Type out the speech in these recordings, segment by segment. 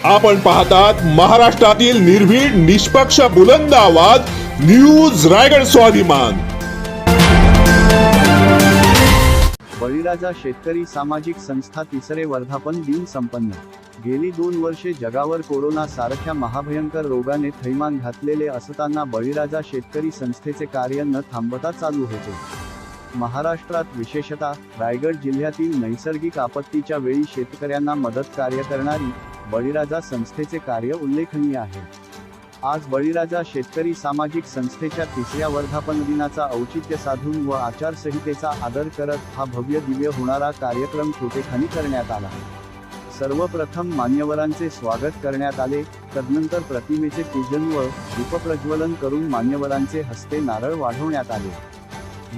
आपण पाहतात महाराष्ट्रातील निर्भीड निष्पक्ष बुलंद आवाज न्यूज रायगड स्वाभिमान। बळीराजा शेतकरी सामाजिक संस्था तिसरे वर्धापन दिन संपन्न। गेली 2 वर्षे जगावर कोरोना सारख्या महाभयंकर रोगाने थैमान घातलेले असताना बळीराजा शेतकरी संस्थेचे कार्य न थांबता चालू होते। महाराष्ट्रात विशेषतः रायगड जिल्ह्यातील नैसर्गिक आपत्तीच्या वेळी शेतकऱ्यांना मदत कार्य करणारी बळीराजा संस्थेचे कार्य उल्लेखनीय आहे। आज बळीराजा शेतकरी सामाजिक संस्थेच्या तिसऱ्या वर्धापन दिनाचा औचित्य साधून व आचारसंहितेचा आदर करत हा भव्य दिव्य होणारा कार्यक्रम छोटेखानी करण्यात आला। सर्वप्रथम मान्यवरांचे स्वागत करण्यात आले, तदनंतर प्रतिमेचे पूजन व दीपप्रज्वलन करून मान्यवरांचे हस्ते नारळ वाढवण्यात आले।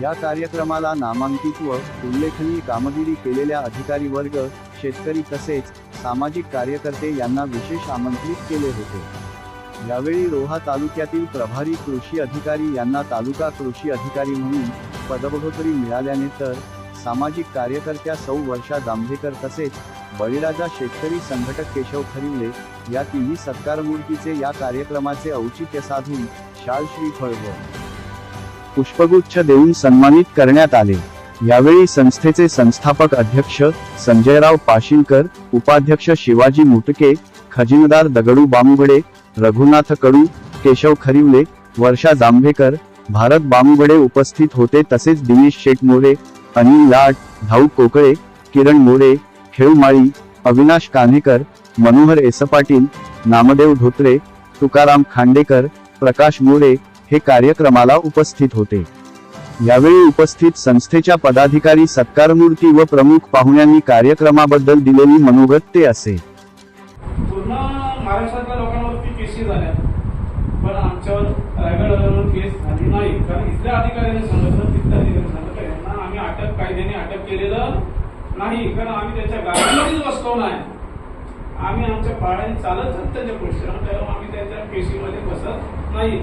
या कार्यक्रमाला नामांकित व उल्लेखनीय कामगिरी केलेल्या अधिकारी वर्ग, शेतकरी तसेच सामाजिक कार्यकर्ते यांना विशेष आमंत्रित केले होते। यावेळी रोहा तालुक्यातील प्रभारी कृषी अधिकारी यांना तालुका कृषी अधिकारी म्हणून पदबढोतरी मिळाल्याने तर सामाजिक कार्यकर्त्या सौ वर्षा जांभेकर तसेच बळीराजा शेतकरी संघटक केशव खरिवले या तिन्ही सत्कारमूर्तीचे या कार्यक्रमाचे औचित्य साधून शाल श्रीफळ व पुष्पगुच्छ देऊन सन्मानित करण्यात आले। यावेळी संस्थेचे संस्थापक अध्यक्ष संजयराव पाशिलकर, उपाध्यक्ष शिवाजी मुटके, खजिनदार दगडू बामुगडे, रघुनाथ कडू, केशव खरिवले, वर्षा जांभेकर, भारत बामुगडे उपस्थित होते। तसेच दिनेश शेठ मोरे, अनिल लाट, भाऊ कोकळे, किरण मोरे, खेळमाळी, अविनाश कान्हेकर, मनोहर एसपाटील, नामदेव धोत्रे, तुकाराम खांडेकर, प्रकाश मोरे हे कार्यक्रमाला उपस्थित होते। यावेळी उपस्थित संस्थेच्या पदाधिकारी, सत्कारमूर्ती व प्रमुख पाहुण्यांनी कार्यक्रमाबद्दल दिलेली मनोगत ते असे। पूर्ण महाराष्ट्रातल्या लोकांवरती केसेस झाल्या, पण आमच्यावर रायगडवर केस झाली नाही, कारण इथल्या अधिकाऱ्यांनी सांगितलं, तिथल्या अधिकाऱ्यांनी सांगितलं यांना आम्ही अटक कायद्याने अटक केलेलं नाही, कारण आम्ही त्यांच्या गाड्यांमध्येच बसलो नाही, आम्ही आमच्या पाळ्याने चालतच त्यांच्या प्रश्न, तेव्हा आम्ही त्यांच्या केसीमध्ये बसत नाही।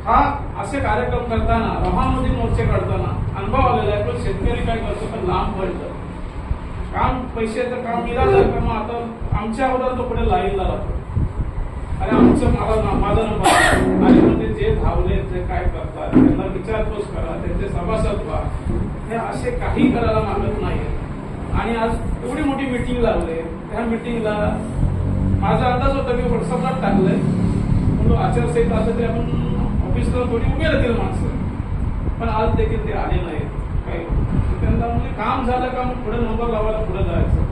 हा असे कार्यक्रम करताना, रोहामध्ये मोर्चे काढताना अनुभव आलेला आहे। पण शेतकरी काय करतो, पण लांब पडतं काम, पैशाचं काम मिळालं का मग आता आमच्या अगोदर तो पुढे लाईनला राहतो, अरे आमचं माझा नंबर आणि म्हणजे जे धावले ते काय करतात त्यांना विचारपूस करा, त्यांचे सभासद व्हा, हे असे काही करायला मागत नाही। आणि आज एवढी मोठी मिटिंग लावले, त्या मिटिंगला माझा अंदाज होता, मी व्हॉट्सअपला टाकलंय, म्हणून आचारसंहिता असं तरी आपण ऑफिसला थोडी उभी राहतील माणसं, पण आज देखील ते आले नाही काही। त्यांना म्हणजे काम झालं का मग पुढे नंबर लावायला पुढे जायचं,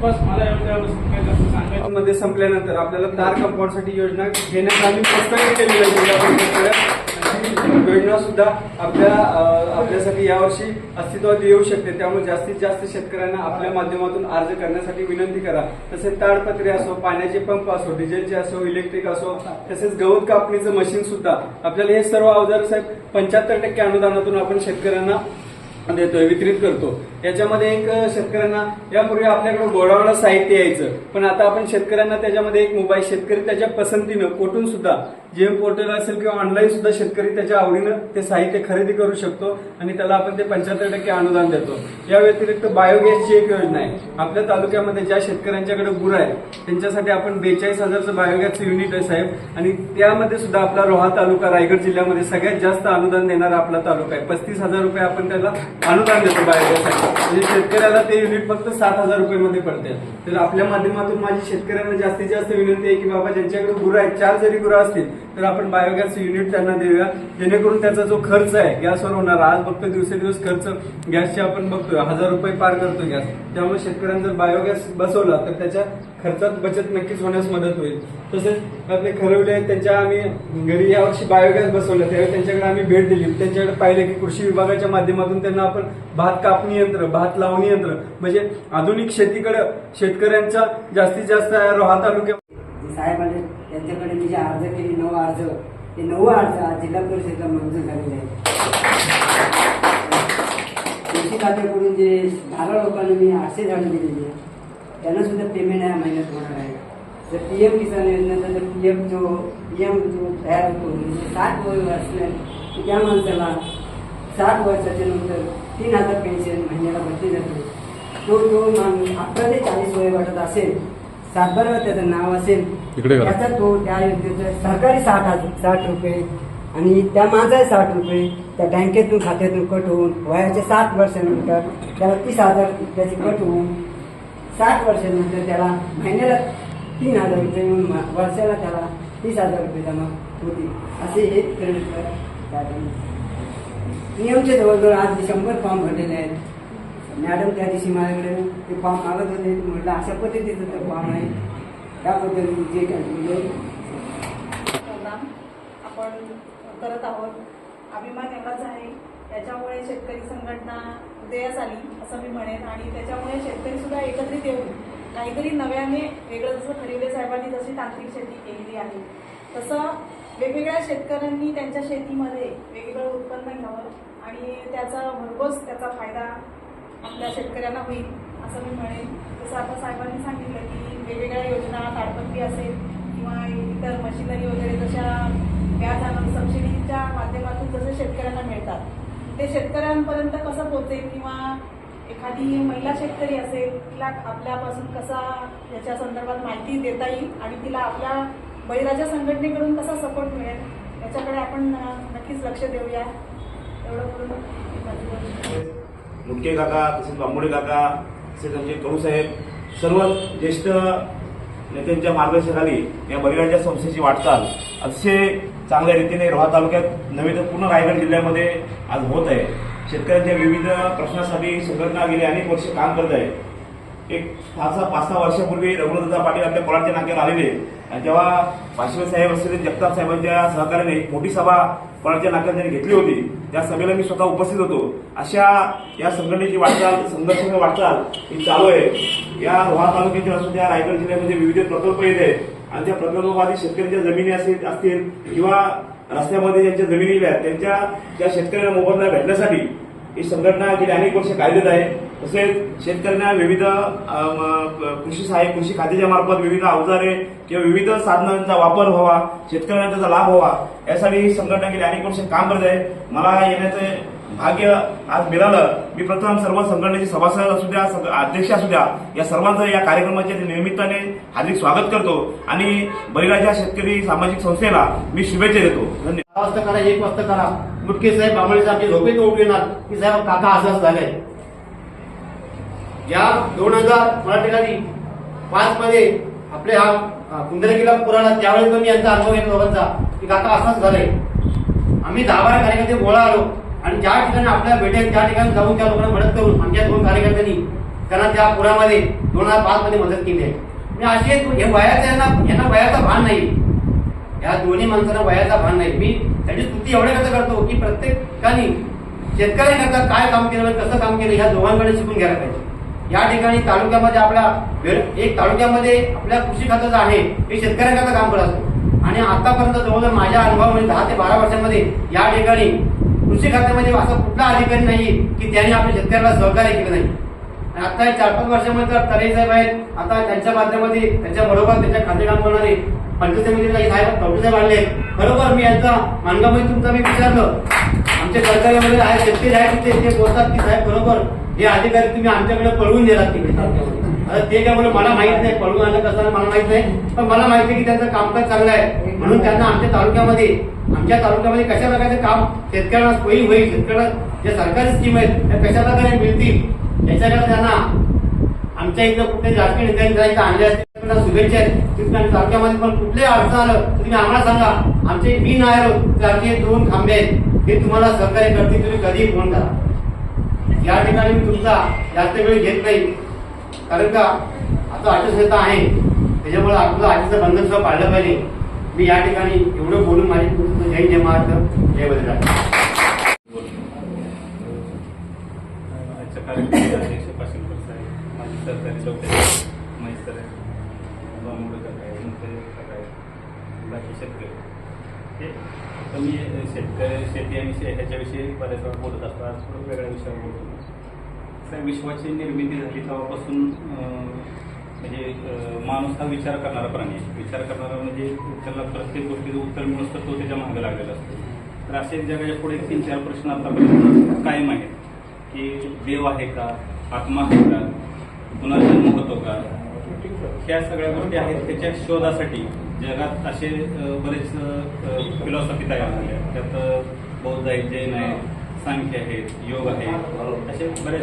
बस मला काय जास्त सांगायचं मध्ये संपल्यानंतर आपल्याला तार कंपाऊंडसाठी योजना घेण्याचा आम्ही प्रस्ताव केलेला आहे। योजना सुद्धा आपल्यासाठी यावर्षी अस्तित्वात येऊ शकते, त्यामुळे जास्तीत जास्त शेतकऱ्यांना आपल्या माध्यमातून अर्ज करण्यासाठी विनंती करा। तसेच ताडपत्री असो, पाण्याचे पंप असो, डिझेलचे असो, इलेक्ट्रिक असो, तसेच गवत कापणीचं मशीन सुद्धा आपल्याला हे सर्व अवजार साहेब 75% अनुदानातून आपण शेतकऱ्यांना देतोय, वितरित करतो। याच्यामध्ये एक शेतकऱ्यांना यापूर्वी आपल्याकडे गोडावला साहित्य यायचं, पण आता आपण शेतकऱ्यांना त्याच्यामध्ये एक मोबाईल, शेतकरी त्याच्या पसंतीनं कोठून सुद्धा जेम पोर्टल असेल किंवा ऑनलाईन सुद्धा शेतकरी त्याच्या आवडीनं ते साहित्य खरेदी करू शकतो आणि त्याला आपण ते 75% अनुदान देतो। या व्यतिरिक्त बायोगॅसची एक योजना आहे आपल्या तालुक्यामध्ये, ज्या शेतकऱ्यांच्याकडे गुरं आहे त्यांच्यासाठी आपण 42,000चं बायोगॅसचं युनिट आहे साहेब, आणि त्यामध्ये सुद्धा आपला रोहा तालुका रायगड जिल्ह्यामध्ये सगळ्यात जास्त अनुदान देणारा आपला तालुका आहे। 35,000 रुपये आपण त्याला अनुदान देतो बायोगॅससाठी, म्हणजे शेतकऱ्याला ते युनिट फक्त 7,000 रुपयामध्ये पडते। तर आपल्या माध्यमातून माझी शेतकऱ्यांना जास्तीत जास्त विनंती आहे की बाबा ज्यांच्याकडे गुरं आहेत, 4 जरी गुरं असतील तर आपण बायोगॅसचं युनिट त्यांना देऊया, जेणेकरून त्याचा जो खर्च आहे गॅसवर होणार, आज फक्त दिवसेदिवस खर्च गॅसचे आपण बघतोय 1000 रुपये पार करतो गॅस, त्यामुळे शेतकऱ्यांना जर बायोगॅस बसवला तर त्याच्या खर्चात बचत नक्कीच होण्यास मदत होईल। तसेच आपले खरवले त्यांच्या आम्ही घरी यावर्षी बायोगॅस बसवलं, त्यावेळी त्यांच्याकडे आम्ही भेट दिली, त्यांच्याकडे पाहिलं की कृषी विभागाच्या माध्यमातून त्यांना आपण भात कापणी यंत्र, भात लावणी यंत्र, म्हणजे आधुनिक शेतीकडे शेतकऱ्यांचा जास्तीत जास्त रोहा तालुक्यात साहेब आले त्यांच्याकडे मी जे अर्ज केली 9 अर्ज, ते 9 अर्ज आज जिल्हा परिषदेला मंजूर झालेले आहेत। कृषी खात्याकडून जे 12 लोकांना मी 800 झाडं दिलेली आहे, त्यांना सुद्धा पेमेंट या महिन्यात होणार आहे। जर PM किसान योजनेचा जर PM जो तयार होतो, म्हणजे 60 वय असले की त्या माणसाला 60 वर्षाच्या नंतर 3000 पेन्शन महिन्याला भेटली जाते। तो माणूस 18 ते 40 वय वाटत असेल सातबारा त्याचं नाव असेल त्याचा तो त्या योजनेचं सरकारी 60 रुपये आणि त्या माझा 60 रुपये त्या बँकेतून खात्यातून कट होऊन वयाच्या 60 वर्षानंतर त्याला 30,000 त्याची कट होऊन 60 वर्षानंतर त्याला महिन्याला 3,000 रुपये येऊन वर्षाला त्याला 30,000 रुपये जमा होतील असे हे क्रेडिट कार्ड नियमचे जवळजवळ आज 100 फॉर्म भरलेले आहेत. मॅडम त्या दिवशी माझ्याकडे ते फॉर्म मागत होते म्हटलं अशा पद्धतीचं ते फॉर्म आहे त्या पद्धतीने जे काय प्रोग्राम आपण करत आहोत. अभिमान एवढाच आहे त्याच्यामुळे शेतकरी संघटना उदयास आली असं मी म्हणेन आणि त्याच्यामुळे शेतकरी सुद्धा एकत्रित येऊन काहीतरी नव्याने वेगळं जसं खरिवले साहेबांनी जशी तांत्रिक शेती केलेली आहे तसं वेगवेगळ्या शेतकऱ्यांनी त्यांच्या शेतीमध्ये वेगवेगळं उत्पन्न घ्यावं आणि त्याचा भरघोस त्याचा फायदा आपल्या शेतकऱ्यांना होईल असं मी म्हणेन. जसं आता साहेबांनी सांगितलं की वेगवेगळ्या योजना ताडपत्री असेल किंवा इतर मशिनरी वगैरे जशा व्याज सबसिडीच्या माध्यमातून जसे शेतकऱ्यांना मिळतात ते शेतकऱ्यांपर्यंत कसं पोहोचेल किंवा एखादी महिला शेतकरी असेल तिला आपल्यापासून कसा याच्या संदर्भात माहिती देता येईल आणि तिला आपल्या बळीराजा संघटनेकडून कसा सपोर्ट मिळेल याच्याकडे आपण नक्कीच लक्ष देऊया. एवढं करून मुंडके काका तसेच बांबोडे काका तसेच आमचे कडूसाहेब सर्व ज्येष्ठ नेत्यांच्या मार्गदर्शनाखाली या बळीराजा संस्थेची वाटचाल अतिशय चांगल्या रीतीने रोहा तालुक्यात नव्हे तर पूर्ण रायगड जिल्ह्यामध्ये आज होत आहे. शेतकऱ्यांच्या विविध प्रश्नासाठी संघटना गेली अनेक वर्ष काम करत आहे. एक 5-6 वर्षापूर्वी रघुनाथदादा पाटील आपल्या कोलाडच्या नाक्यावर आलेले आणि तेव्हा पाशवे साहेब असलेले जगताप साहेबांच्या सहकार्याने एक मोठी सभा कोलाडच्या नाक्यावर त्यांनी घेतली होती. त्या सभेला मी स्वतः उपस्थित होतो. अशा या संघटनेची वाटचाल संघर्षमय वाटचाल ही चालू आहे. या रोहा तालुक्याच्या असून त्या रायगड जिल्ह्यामध्ये विविध प्रकल्प येत आहेत आणि त्या प्रकल्पामध्ये शेतकऱ्यांच्या जमिनी असतील किंवा रस्त्यामध्ये ज्यांच्या जमिनी आहेत त्यांच्या त्या शेतकऱ्यांना मोबदला भेटण्यासाठी ही संघटना गेली अनेक वर्ष कार्यरत आहे. तसेच शेतकऱ्यांना विविध कृषी खात्याच्या मार्फत विविध अवजारे किंवा विविध साधनांचा वापर व्हावा, शेतकऱ्यांना त्याचा लाभ व्हावा यासाठी ही संघटना गेली अनेक वर्ष काम करत आहे. मला येण्याचं भाग्य आज मिळालं. मी प्रथम सर्व संघटनेचे सभासद असू द्या, अध्यक्ष असू द्या, या सर्वांचं या कार्यक्रमाच्या निमित्ताने हार्दिक स्वागत करतो आणि बळीराजा शेतकरी सामाजिक संस्थेला मी शुभेच्छा देतो. धन्यवाद. वाजता करा, 1 वाजता करा. मुटके साहेब बांबळे साहेब आमच्या झोपेत उठून येणार की साहेब काका असंच झालंय. या 2005 मध्ये आपले हा कुंदरकीला पुराणा त्यावेळेस पण मी यांचा अनुभव घेतला दोघांचा की काका असंच झालंय. आम्ही 10-12 कार्यकर्ते गोळा आलो आणि ज्या ठिकाणी आपल्या भेटेल त्या ठिकाणी जाऊन त्या लोकांना मदत करून आमच्या 2 कार्यकर्त्यांनी त्यांना त्या पुरामध्ये 2005 मध्ये मदत केली आहे. मी असे हे वयाचा यांना वयाचा भान नाही. या दोन्ही माणसांना वयाचा भान नाही. मी त्याची स्तुती एवढ्याकरता करतो की प्रत्येकाने शेतकऱ्यांकरता काय काम केलं, कसं काम केलं या दोघांकडे शिकून घ्यायला पाहिजे. या ठिकाणी तालुक्यामध्ये एक तालुक्यामध्ये आपल्या कृषी खात्याचं आहे हे शेतकऱ्यांकरता काम करत असतो आणि आतापर्यंत जवळजवळ माझ्या अनुभवामध्ये 10 ते 12 वर्षांमध्ये या ठिकाणी कृषी खात्यामध्ये असा कुठला अधिकारी नाही की त्यांनी आपल्या शेतकऱ्याला सहकार्य केलं नाही. आणि आता 4-5 वर्षामध्ये तर तरे साहेब आहेत. आता त्यांच्या माध्यमामध्ये त्यांच्या बरोबर त्यांच्या खाते काम करणारे पंचायत समितीला साहेब कवटे साहेब आणले. बरोबर मी यांचा मानगामध्ये तुमचा मी विचारलं आमच्या सरकारमध्ये आहे शेतकरी आहेत ते बोलतात की साहेब बरोबर हे अधिकारी तुम्ही आमच्याकडे पळवून दिलात तिकडे. आता ते काय बोलू मला माहित नाही पळवून आलं कसं मला माहित नाही पण मला माहिती आहे की त्यांचं कामकाज चांगलं आहे म्हणून त्यांना आमच्या तालुक्यामध्ये कशा प्रकारचे काम शेतकऱ्यांना सोयी होईल, शेतकऱ्यांना ज्या सरकारी स्कीम आहेत त्या कशा प्रकारे मिळतील याच्याकडे त्यांना आमच्या इथं कुठे राजकीय नेत्यांनी आणले असतील शुभेच्छा आहेत. तालुक्यामध्ये पण कुठले अडचण आलं तर तुम्ही आम्हाला सांगा. आमचे मी नाही आलो तर आमचे 2 खांबे आहेत हे तुम्हाला सहकार्य करतील. तुम्ही कधीही फोन करा. या ठिकाणी मी तुमचा जास्त वेळ घेत नाही कारण का आता आचारसंहिता आहे त्याच्यामुळे आपलं आजीचं बंधन सुद्धा पाळलं पाहिजे. मी या ठिकाणी एवढं बोलून माझी जय जय महाराष्ट्र जय बलिराजा. अध्यक्ष पाशिंकर साहेब, माझी सरकारी चौकशी मैसर आहे, बांबोडे आहे, बाकी शेतकरी हे मी शेती आणि ह्याच्याविषयी बऱ्याच वेळा बोलत असतो. आज थोडं वेगळ्या विषयावर बोलतो. विश्वाची निर्मिती झाली तेव्हापासून म्हणजे माणूस हा विचार करणारा प्राणी आहे. विचार करणारा म्हणजे त्याला प्रत्येक गोष्टीचं उत्तर मिळून तो त्याच्या मागे लागलेला असतो. तर असे जगाच्या पुढे 3-4 प्रश्न आतापर्यंत कायम आहेत की देव आहे का, आत्मा आहे का, पुन्हा जन्म होतो का, ह्या सगळ्या गोष्टी आहेत त्याच्या शोधासाठी जगात असे बरेच फिलॉसॉफी तयार झाले आहेत. त्यात बौद्ध आहेत, जैन आहेत, सांख्य आहेत, योग आहेत, असे बरेच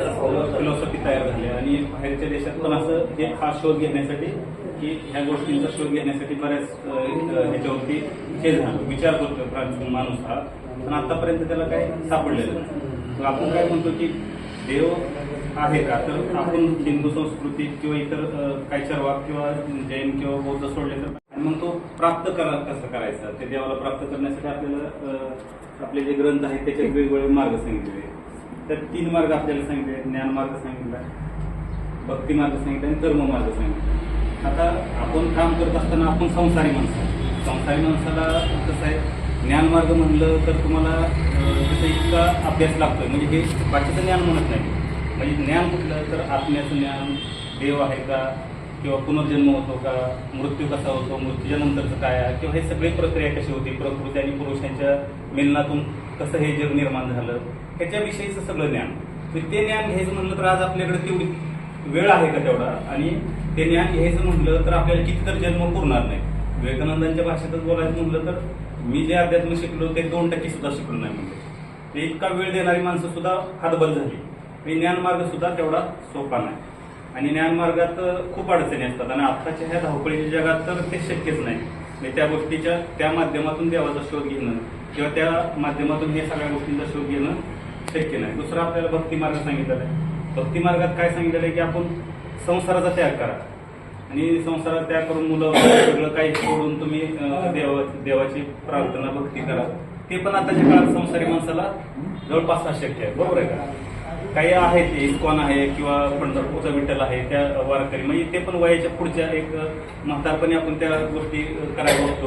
फिलॉसॉफी तयार झाले आणि बाहेरच्या देशात पण असं एक हा शोध घेण्यासाठी की ह्या गोष्टींचा शोध घेण्यासाठी बऱ्याच ह्याच्यावरती हे झालं, विचार करतो माणूस हा, पण आतापर्यंत त्याला काही सापडलेलं नाही. आपण काय म्हणतो की देव आहे का, तर आपण हिंदू संस्कृती किंवा इतर काही चरवाक किंवा जैन किंवा बौद्ध सोडले तर, आणि मग तो प्राप्त कसं करायचा, ते देवाला प्राप्त करण्यासाठी आपल्याला आपले जे ग्रंथ आहेत त्याच्यात वेगवेगळे मार्ग सांगितले. तर 3 मार्ग आपल्याला सांगितले, ज्ञान मार्ग सांगितला, भक्ती मार्ग सांगितला आणि कर्म मार्ग सांगितला. आता आपण काम करत असताना आपण संसारी माणसाला कसं आहे, ज्ञान मार्ग म्हणलं तर तुम्हाला जसं इतका अभ्यास लागतोय, म्हणजे हे बाकीचं ज्ञान म्हणत नाही. म्हणजे ज्ञान कुठलं तर आत्म्याचं ज्ञान, देव आहे का, किंवा पुनर्जन्म होतो का, मृत्यू कसा होतो, मृत्यूच्या नंतरचं काय आहे, किंवा हे सगळी प्रक्रिया कशी होती, प्रकृती आणि पुरुषांच्या मिलनातून कसं हे जग निर्माण झालं, ह्याच्याविषयीचं सगळं ज्ञान. ते ज्ञान घ्यायचं म्हणलं तर आज आपल्याकडे तेवढी वेळ आहे का तेवढा, आणि ते ज्ञान घ्यायचं म्हणलं तर आपल्याला कितीतर जन्म पुरणार नाही. विवेकानंदांच्या भाषेतच बोलायचं म्हणलं तर मी जे अध्यात्म शिकलो ते 2% सुद्धा शिकलो नाही म्हणजे. ते इतका वेळ देणारी माणसं सुद्धा हतबल झाली. ज्ञान मार्ग सुद्धा तेवढा सोपा नाही आणि ज्ञान मार्गात खूप अडचणी असतात आणि आत्ताच्या ह्या धावपळीच्या जगात तर ते शक्यच नाही. म्हणजे त्या गोष्टीच्या त्या माध्यमातून देवाचा शोध घेणं किंवा त्या माध्यमातून हे सगळ्या गोष्टींचा शोध घेणं शक्य नाही. दुसरं आपल्याला भक्ती मार्ग सांगितलेला आहे. भक्ती मार्गात काय सांगितलेलं आहे की आपण संसाराचा त्याग करा आणि संसारात त्याग करून मुलं सगळं काही सोडून तुम्ही देवाची प्रार्थना भक्ती करा. ते पण आताच्या काळात संसारी माणसाला जवळपास अशक्य आहे. बरोबर आहे का? काही आहेत इस्कॉन आहे किंवा पंढरपूरचा विठ्ठल आहे, त्या वारकरी म्हणजे ते पण वयाच्या पुढच्या एक म्हातारपणी आपण त्या गोष्टी करायला बघतो.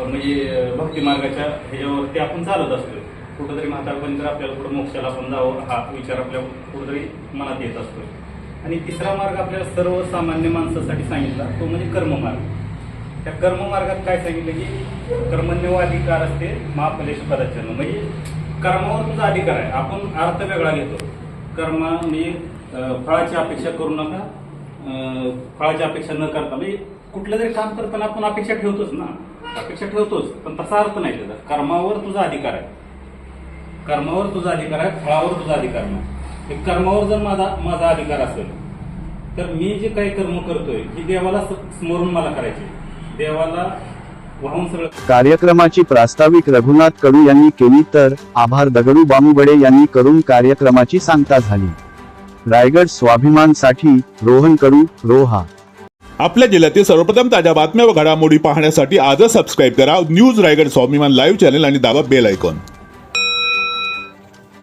म्हणजे भक्ती मार्गाच्या ह्याच्यावरती आपण चालत असतो. कुठंतरी म्हातारपणी तर आपल्याला पुढे मोक्षाला आपण जावं हा विचार आपल्या कुठंतरी मनात येत असतो. आणि तिसरा मार्ग आपल्याला सर्वसामान्य माणसासाठी सांगितला तो म्हणजे कर्ममार्ग. त्या कर्ममार्गात काय सांगितलं की कर्मण्य अधिकार असते महाफलेश पदाचरण, म्हणजे कर्मावर तुझा अधिकार आहे. आपण अर्थ वेगळा घेतो. कर्म म्हणजे फळाची अपेक्षा करू नका, फळाची अपेक्षा न करता, म्हणजे कुठलं जरी काम करताना आपण अपेक्षा ठेवतोच ना, अपेक्षा ठेवतोच, पण तसा अर्थ नाही त्याचा. कर्मावर तुझा अधिकार आहे, कर्मावर तुझा अधिकार आहे, फळावर तुझा अधिकार नाही. कर्मावर जर माझा अधिकार असेल तर मी जे काही कर्म करतोय की देवाला स्मरून मला करायचे, देवाला वाहून सगळं. कार्यक्रमाची प्रास्ताविक रघुनाथ कडू यांनी केली तर आभार दगडू बामुबडे यांनी करून कार्यक्रमाची सांगता झाली. रायगड स्वाभिमानसाठी रोहन कडू, रोहा. आपल्या जिल्ह्यातील सर्वप्रथम ताज्या बातम्या व घडामोडी पाहण्यासाठी आजच सबस्क्राईब करा न्यूज रायगड स्वाभिमान लाईव्ह चॅनल आणि दाबा बेल आयकॉन.